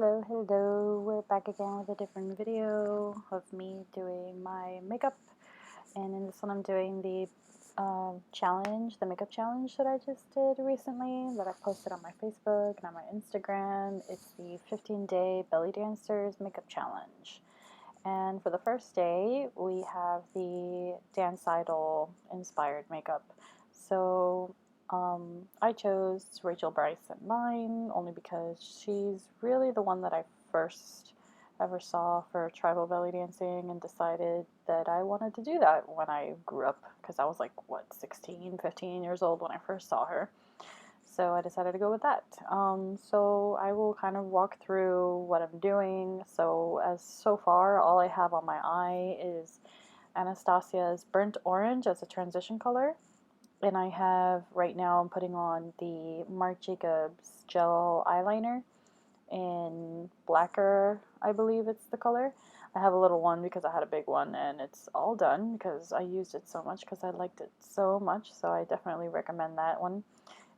Hello, we're back again with a different video of me doing my makeup, and in this one I'm doing the challenge, the makeup challenge that I just did recently that I posted on my Facebook and on my Instagram. It's the 15-day belly dancers makeup challenge, and for the first day we have the dance idol inspired makeup. So I chose Rachel Bryce and mine only because she's really the one that I first ever saw for tribal belly dancing and decided that I wanted to do that when I grew up, because I was like, what, 16, 15 years old when I first saw her. So I decided to go with that. So I will kind of walk through what I'm doing. So far, all I have on my eye is Anastasia's Burnt Orange as a transition color. And I have, right now, I'm putting on the Marc Jacobs gel eyeliner in Blacker, I believe it's the color. I have a little one because I had a big one, and it's all done because I used it so much because I liked it so much. So I definitely recommend that one.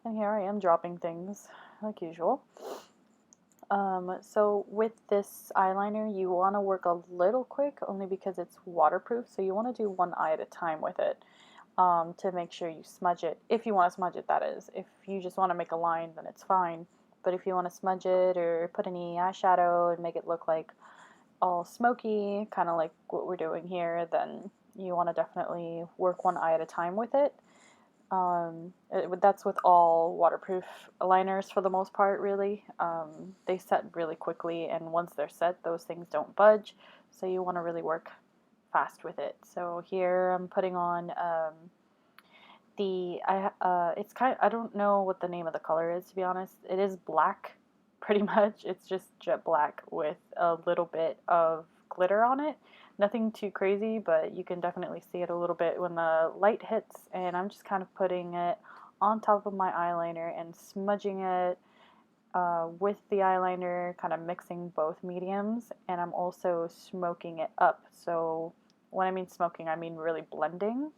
And here I am dropping things like usual. So with this eyeliner, you want to work a little quick only because it's waterproof. So you want to do one eye at a time with it to make sure you smudge it. If you want to smudge it, that is. If you just want to make a line, then it's fine. But if you want to smudge it or put any eyeshadow and make it look like all smoky, kind of like what we're doing here, then you want to definitely work one eye at a time with it. That's with all waterproof liners for the most part, really. They set really quickly, and once they're set, those things don't budge, so you want to really work fast with it. So here I'm putting on it's I don't know what the name of the color is, to be honest. It is black, pretty much. It's just jet black with a little bit of glitter on it. Nothing too crazy, but you can definitely see it a little bit when the light hits, and I'm just kind of putting it on top of my eyeliner and smudging it with the eyeliner, kind of mixing both mediums, and I'm also smoking it up. So when I mean smoking, I mean really blending.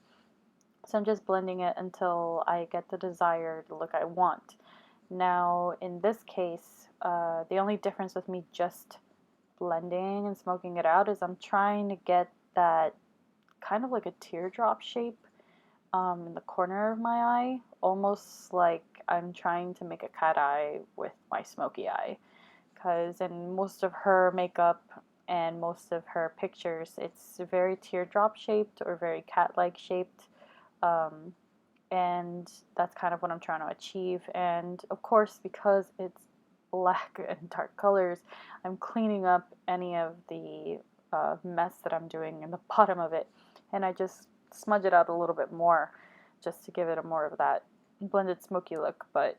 So I'm just blending it until I get the desired look I want. Now, in this case, the only difference with me just blending and smoking it out is I'm trying to get that kind of like a teardrop shape in the corner of my eye, almost like I'm trying to make a cat eye with my smoky eye. Because in most of her makeup and most of her pictures, it's very teardrop shaped or very cat-like shaped. Um, and that's kind of what I'm trying to achieve. And of course, because it's black and dark colors, I'm cleaning up any of the mess that I'm doing in the bottom of it, and I just smudge it out a little bit more just to give it a more of that blended smoky look. But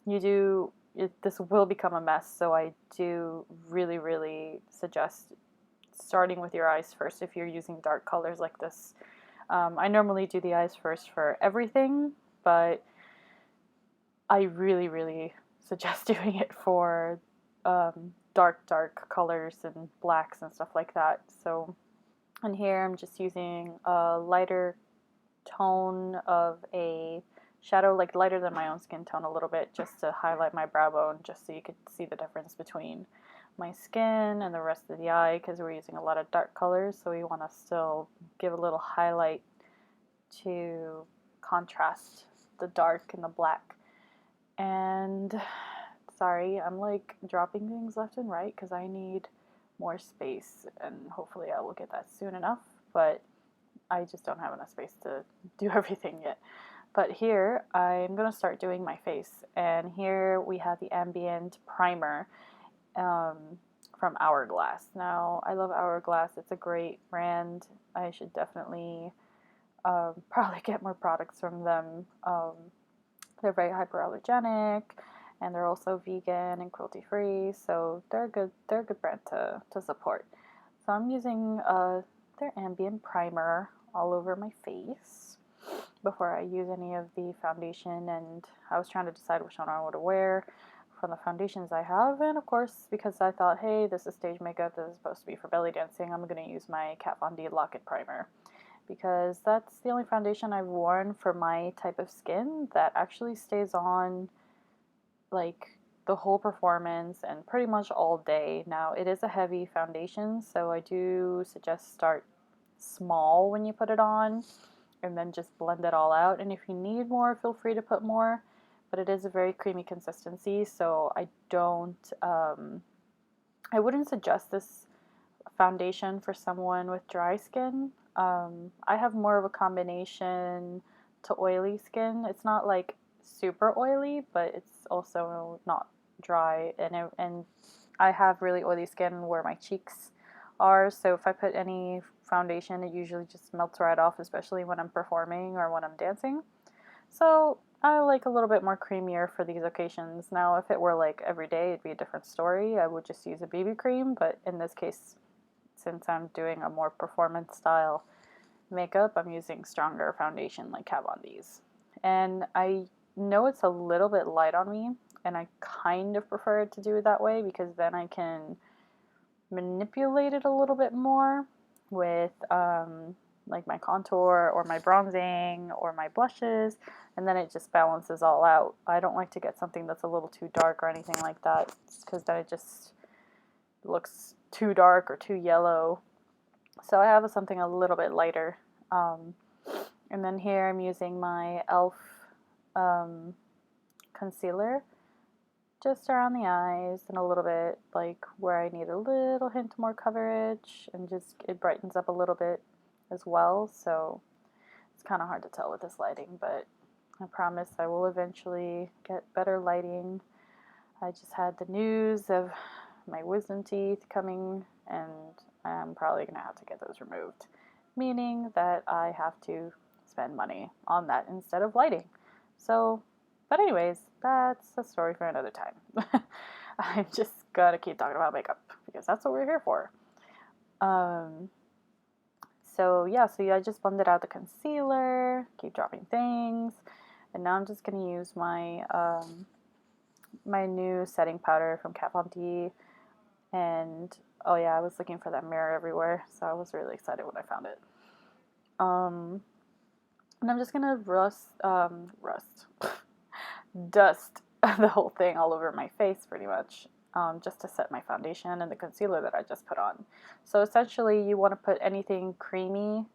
this will become a mess, so I do really suggest starting with your eyes first if you're using dark colors like this. I normally do the eyes first for everything, but I really suggest doing it for dark colors and blacks and stuff like that. So, and here I'm just using a lighter tone of a shadow, like lighter than my own skin tone a little bit, just to highlight my brow bone, just so you could see the difference between my skin and the rest of the eye, because we're using a lot of dark colors, so we want to still give a little highlight to contrast the dark and the black. And sorry, I'm like dropping things left and right because I need more space, and hopefully I will get that soon enough, but I just don't have enough space to do everything yet. But here I'm going to start doing my face, and here we have the Ambient Primer from Hourglass. Now, I love Hourglass. It's a great brand. I should definitely probably get more products from them. They're very hypoallergenic, and they're also vegan and cruelty free, so they're a good brand to support. So I'm using their Ambient Primer all over my face before I use any of the foundation, and I was trying to decide which one I would wear from the foundations I have, and of course, because I thought, hey, this is stage makeup, this is supposed to be for belly dancing, I'm going to use my Kat Von D Lock-It Primer, because that's the only foundation I've worn for my type of skin that actually stays on like the whole performance and pretty much all day. Now, it is a heavy foundation, so I do suggest start small when you put it on and then just blend it all out. And if you need more, feel free to put more, but it is a very creamy consistency, so I wouldn't suggest this foundation for someone with dry skin. I have more of a combination to oily skin. It's not like super oily, but it's also not dry, and I have really oily skin where my cheeks are, so if I put any foundation, it usually just melts right off, especially when I'm performing or when I'm dancing. So I like a little bit more creamier for these occasions. Now, if it were like every day, it'd be a different story. I would just use a BB cream, but in this case, since I'm doing a more performance style makeup, I'm using stronger foundation like Kat Von D's. And I know it's a little bit light on me, and I kind of prefer it to do it that way because then I can manipulate it a little bit more with like my contour or my bronzing or my blushes, and then it just balances all out. I don't like to get something that's a little too dark or anything like that because then it just looks too dark or too yellow. So I have something a little bit lighter. And then here I'm using my e.l.f. Concealer just around the eyes and a little bit like where I need a little hint more coverage, and just it brightens up a little bit as well. So it's kind of hard to tell with this lighting, but I promise I will eventually get better lighting. I just had the news of my wisdom teeth coming, and I'm probably going to have to get those removed, meaning that I have to spend money on that instead of lighting. So, but anyways, that's a story for another time. I'm just gonna keep talking about makeup because that's what we're here for. Um, so I just blended out the concealer, keep dropping things, and now I'm just gonna use my my new setting powder from Kat Von D. And oh yeah, I was looking for that mirror everywhere, so I was really excited when I found it. And I'm just gonna dust the whole thing all over my face pretty much, just to set my foundation and the concealer that I just put on. So essentially you want to put anything creamy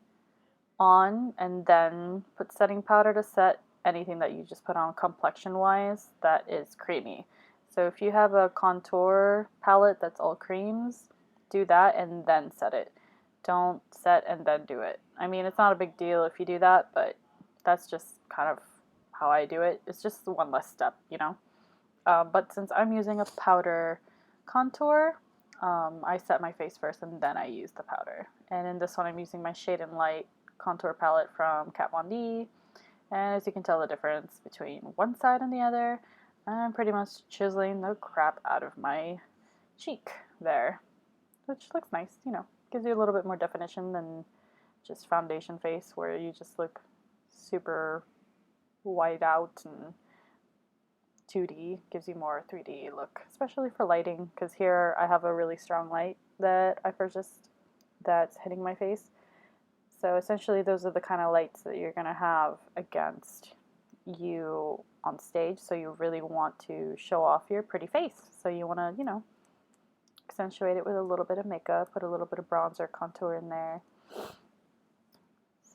on and then put setting powder to set anything that you just put on complexion wise that is creamy. So if you have a contour palette that's all creams, do that and then set it. Don't set and then do it. I mean, it's not a big deal if you do that, but that's just kind of how I do it. It's just one less step, you know? But since I'm using a powder contour, I set my face first and then I use the powder. And in this one, I'm using my Shade and Light contour palette from Kat Von D. And as you can tell the difference between one side and the other, I'm pretty much chiseling the crap out of my cheek there, which looks nice, you know, gives you a little bit more definition than just foundation face where you just look super white out, and 2D gives you more 3D look, especially for lighting, because here I have a really strong light that I purchased that's hitting my face. So essentially those are the kind of lights that you're going to have against you on stage, so you really want to show off your pretty face. So you want to, you know, accentuate it with a little bit of makeup, put a little bit of bronzer contour in there.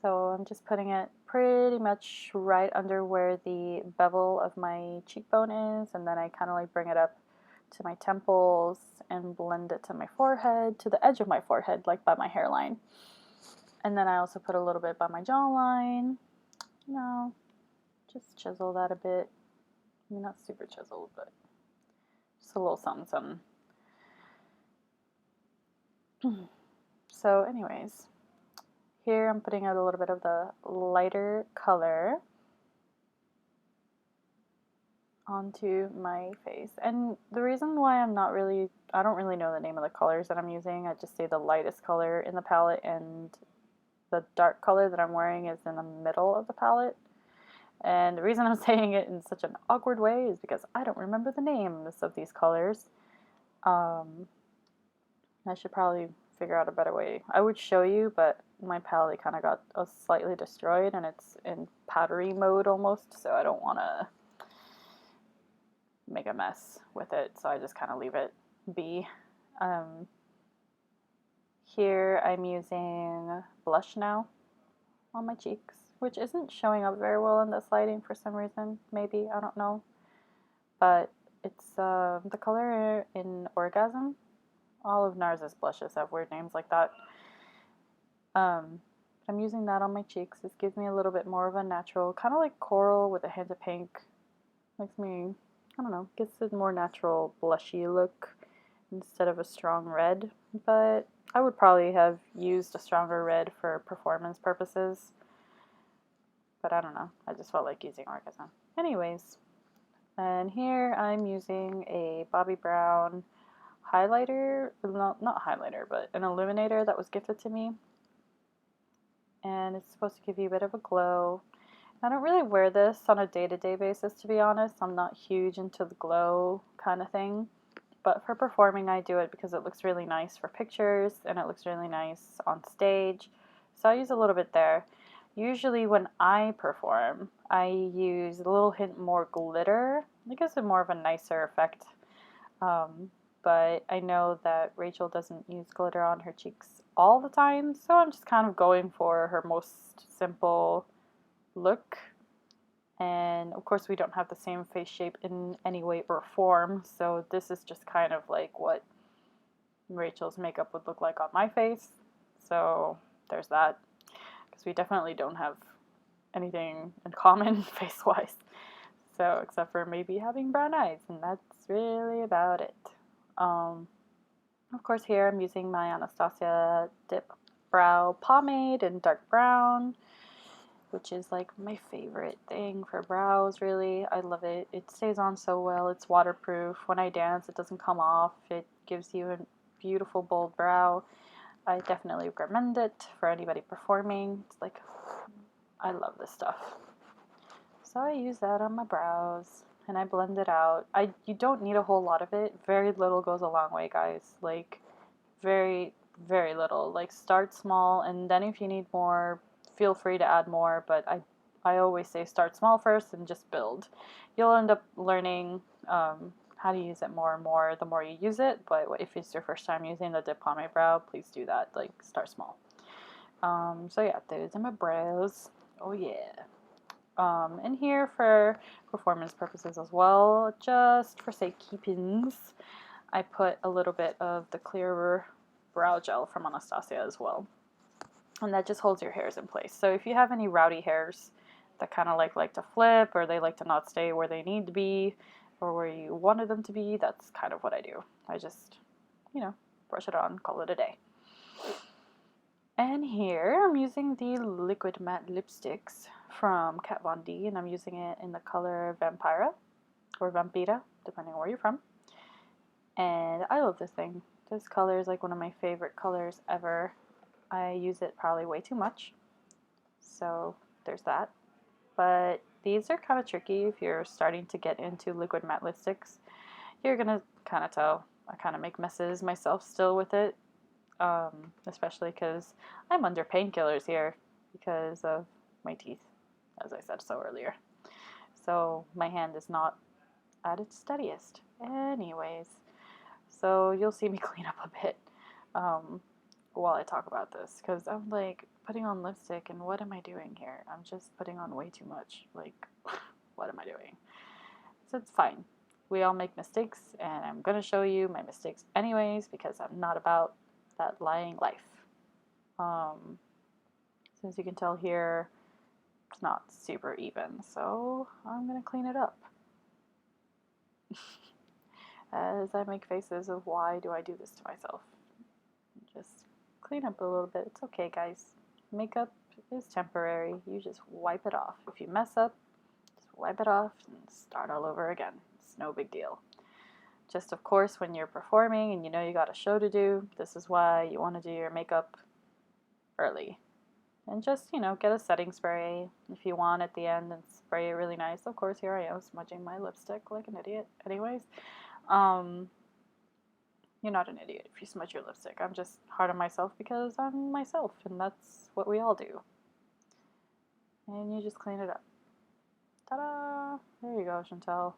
So I'm just putting it pretty much right under where the bevel of my cheekbone is, and then I kind of like bring it up to my temples and blend it to my forehead, to the edge of my forehead, like by my hairline. And then I also put a little bit by my jawline. You know, just chisel that a bit. I mean, not super chiseled, but just a little something, something. So anyways, here I'm putting out a little bit of the lighter color onto my face. And the reason why I don't really know the name of the colors that I'm using. I just say the lightest color in the palette, and the dark color that I'm wearing is in the middle of the palette. And the reason I'm saying it in such an awkward way is because I don't remember the names of these colors. I should probably figure out a better way. I would show you, but my palette kind of got slightly destroyed and it's in powdery mode almost, so I don't want to make a mess with it, so I just kind of leave it be. Um, Here I'm using blush now on my cheeks, which isn't showing up very well in this lighting for some reason. Maybe, I don't know. But it's the color in Orgasm. All of NARS's blushes have weird names like that. I'm using that on my cheeks. This gives me a little bit more of a natural, kind of like coral with a hint of pink. Makes me, I don't know, gets a more natural blushy look instead of a strong red. But I would probably have used a stronger red for performance purposes. But I don't know. I just felt like using Orgasm. Anyways, and here I'm using a Bobbi Brown highlighter. Not highlighter, but an illuminator that was gifted to me. And it's supposed to give you a bit of a glow. I don't really wear this on a day-to-day basis, to be honest. I'm not huge into the glow kind of thing. But for performing, I do it because it looks really nice for pictures and it looks really nice on stage. So I use a little bit there. Usually when I perform, I use a little hint more glitter. It gives it more of a nicer effect. But I know that Rachel doesn't use glitter on her cheeks all the time, so I'm just kind of going for her most simple look. And of course we don't have the same face shape in any way or form, so this is just kind of like what Rachel's makeup would look like on my face. So there's that, because we definitely don't have anything in common face-wise. So except for maybe having brown eyes, and that's really about it. Of course here I'm using my Anastasia Dip Brow Pomade in dark brown, which is like my favorite thing for brows, really. I love it. It stays on so well. It's waterproof. When I dance, it doesn't come off. It gives you a beautiful, bold brow. I definitely recommend it for anybody performing. It's like, I love this stuff. So I use that on my brows and I blend it out. You don't need a whole lot of it. Very little goes a long way, guys. Like, very, very little. Like, start small, and then if you need more, feel free to add more, but I always say start small first and just build. You'll end up learning how to use it more and more the more you use it, but if it's your first time using the Dip Pomade Brow, please do that. Like, start small. So yeah, those are my brows. Oh yeah. And here for performance purposes as well, just for safekeepings, I put a little bit of the clear brow gel from Anastasia as well. And that just holds your hairs in place. So if you have any rowdy hairs that kind of like to flip, or they like to not stay where they need to be or where you wanted them to be, that's kind of what I do. I just, brush it on, call it a day. And here I'm using the Liquid Matte Lipsticks from Kat Von D, and I'm using it in the color Vampira, or Vampira, depending on where you're from. And I love this thing. This color is like one of my favorite colors ever. I use it probably way too much, so there's that. But these are kind of tricky if you're starting to get into liquid matte lipsticks. You're gonna kind of tell I kind of make messes myself still with it, especially because I'm under painkillers here because of my teeth, as I said so earlier. So my hand is not at its steadiest. Anyways, so you'll see me clean up a bit while I talk about this, because I'm like putting on lipstick and what am I doing here? I'm just putting on way too much. Like, what am I doing? So it's fine. We all make mistakes, and I'm going to show you my mistakes anyways, because I'm not about that lying life. Since you can tell here, it's not super even, so I'm going to clean it up. As I make faces of why do I do this to myself. Just clean up a little bit. It's okay, guys. Makeup is temporary. You just wipe it off. If you mess up, just wipe it off and start all over again. It's no big deal. Just, of course, when you're performing and you know you got a show to do, this is why you want to do your makeup early. And just, get a setting spray if you want at the end and spray it really nice. Of course, here I am smudging my lipstick like an idiot. Anyways, you're not an idiot if you smudge your lipstick. I'm just hard on myself because I'm myself, and that's what we all do. And you just clean it up. Ta-da! There you go, Chantel.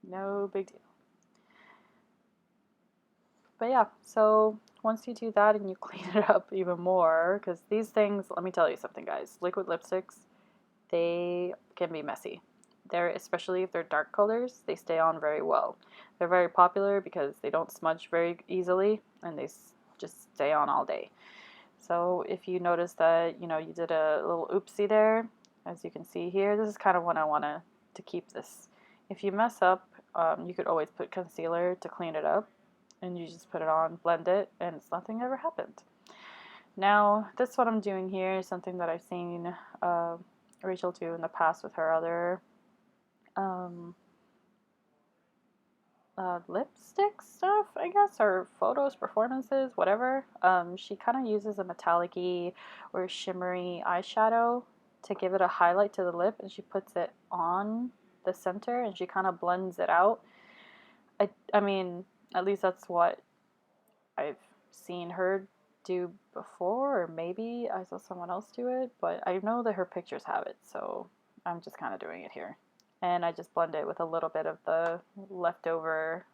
No big deal. But yeah, so once you do that and you clean it up even more, because these things, let me tell you something, guys. Liquid lipsticks, they can be messy. They're, especially if they're dark colors, they stay on very well. They're very popular because they don't smudge very easily and they just stay on all day. So if you notice that, you did a little oopsie there, as you can see here, this is kind of when I want to keep this. If you mess up, you could always put concealer to clean it up, and you just put it on, blend it, and it's nothing ever happened. Now, this what I'm doing here is something that I've seen Rachel do in the past with her other um, lipstick stuff, I guess, or photos, performances, whatever. She kind of uses a metallic-y or shimmery eyeshadow to give it a highlight to the lip, and she puts it on the center, and she kind of blends it out. I mean, at least that's what I've seen her do before, or maybe I saw someone else do it, but I know that her pictures have it, so I'm just kind of doing it here. And I just blend it with a little bit of the leftover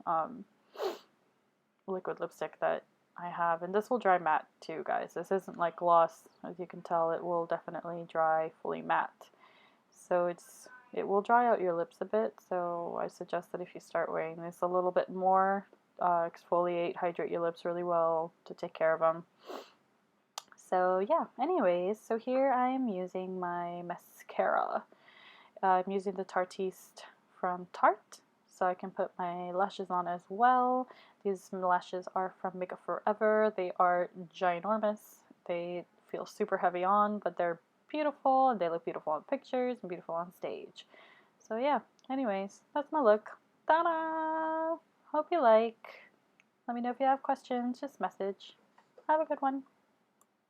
liquid lipstick that I have. And this will dry matte too, guys. This isn't like gloss. As you can tell, it will definitely dry fully matte. So it will dry out your lips a bit, so I suggest that if you start wearing this a little bit more, exfoliate, hydrate your lips really well to take care of them. So yeah, anyways, so here I am using my mascara. I'm using the Tartiste from Tarte, so I can put my lashes on as well. These lashes are from Makeup Forever. They are ginormous. They feel super heavy on, but they're beautiful, and they look beautiful in pictures and beautiful on stage. So yeah, anyways, that's my look. Ta-da! Hope you like. Let me know if you have questions. Just message. Have a good one.